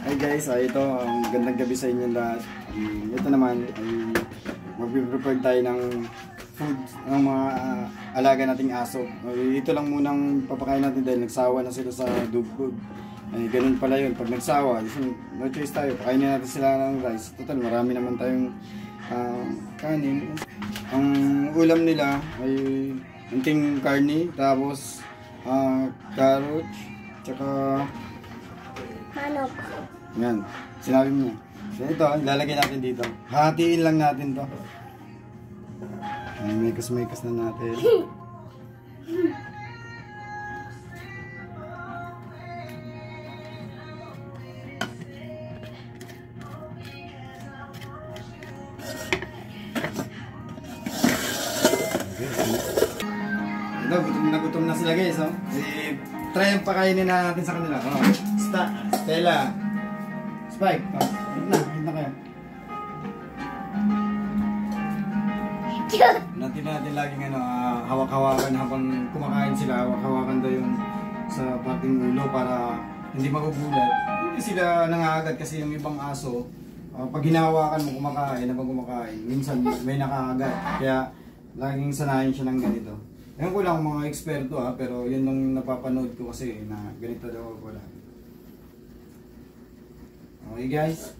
Hi guys, ito ang gandang gabi sa inyo lahat. Ito naman ay mag-prepare tayo ng food ng mga alaga nating aso. Ito lang munang papakain natin dahil nagsawa na sila sa dog food. Ay, ganun pala yun. Pag nagsawa, no choice tayo. Pakainin natin sila ng rice. Total, marami naman tayong kanin. Ang ulam nila ay unting karni, tapos carrots, tsaka manok. yan, sinabi mo. So ito, ilalagay natin dito. Hatiin lang natin to. May-kas na natin. Ito, gutom na sila guys. Oh. Try ang pakainin na natin sa kanila. Oh. Stella. Spike. Oh. Hit na kayo. Natin laging hawak-hawakan habang kumakain sila. Hawak-hawakan daw yung sa pating ulo para hindi magugulat. Hindi sila nangaagad kasi yung ibang aso, pag hinahawakan mo habang kumakain, minsan may nakaagat. Kaya laging sanayin siya ng ganito. Ewan ko lang mga eksperto pero yun nung napapanood ko kasi na ganito daw wala. Okay guys.